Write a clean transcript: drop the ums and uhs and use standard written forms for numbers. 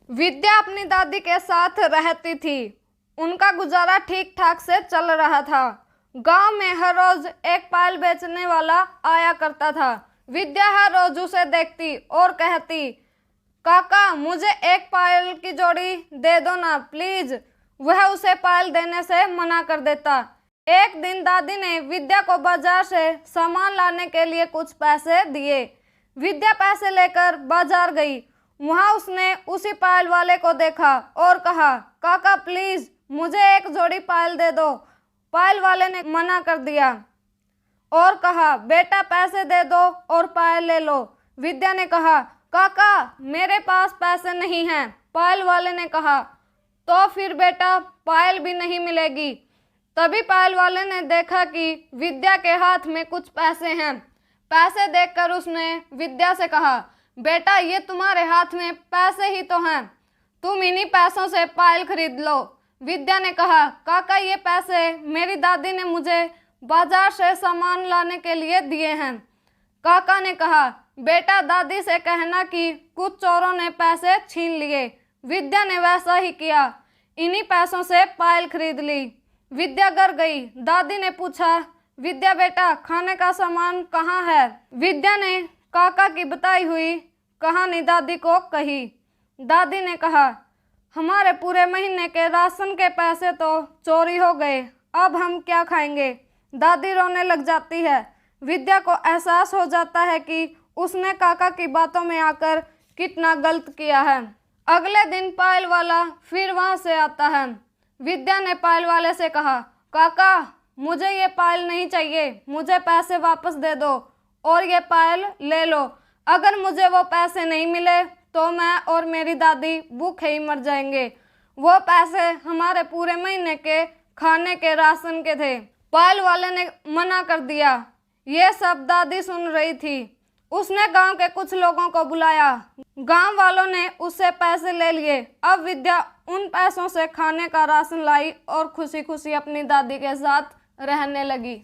विद्या अपनी दादी के साथ रहती थी। उनका गुजारा ठीक ठाक से चल रहा था। गांव में हर रोज एक पायल बेचने वाला आया करता था। विद्या हर रोज उसे देखती और कहती, काका मुझे एक पायल की जोड़ी दे दो ना प्लीज। वह उसे पायल देने से मना कर देता। एक दिन दादी ने विद्या को बाजार से सामान लाने के लिए कुछ पैसे दिए। विद्या पैसे लेकर बाजार गई। वहां उसने उसी पायल वाले को देखा और कहा, काका प्लीज मुझे एक जोड़ी पायल दे दो। पायल वाले ने मना कर दिया और कहा, बेटा पैसे दे दो और पायल ले लो। विद्या ने कहा, काका मेरे पास पैसे नहीं हैं। पायल वाले ने कहा, तो फिर बेटा पायल भी नहीं मिलेगी। तभी पायल वाले ने देखा कि विद्या के हाथ में कुछ पैसे हैं। पैसे देखकर उसने विद्या से कहा, बेटा ये तुम्हारे हाथ में पैसे ही तो हैं, तुम इन्हीं पैसों से पायल खरीद लो। विद्या ने कहा, काका ये पैसे मेरी दादी ने मुझे बाजार से सामान लाने के लिए दिए हैं। काका ने कहा, बेटा दादी से कहना कि कुछ चोरों ने पैसे छीन लिए। विद्या ने वैसा ही किया, इन्हीं पैसों से पायल खरीद ली। विद्या घर गई। दादी ने पूछा, विद्या बेटा खाने का सामान कहाँ है? विद्या ने काका की बताई हुई कहानी दादी को कही। दादी ने कहा, हमारे पूरे महीने के राशन के पैसे तो चोरी हो गए, अब हम क्या खाएंगे? दादी रोने लग जाती है। विद्या को एहसास हो जाता है कि उसने काका की बातों में आकर कितना गलत किया है। अगले दिन पायल वाला फिर वहां से आता है। विद्या ने पायल वाले से कहा, काका मुझे ये पायल नहीं चाहिए, मुझे पैसे वापस दे दो और ये पायल ले लो। अगर मुझे वो पैसे नहीं मिले तो मैं और मेरी दादी भूखे ही मर जाएंगे। वो पैसे हमारे पूरे महीने के खाने के राशन के थे। पायल वाले ने मना कर दिया। ये सब दादी सुन रही थी। उसने गांव के कुछ लोगों को बुलाया। गांव वालों ने उससे पैसे ले लिए। अब विद्या उन पैसों से खाने का राशन लाई और खुशी खुशी अपनी दादी के साथ रहने लगी।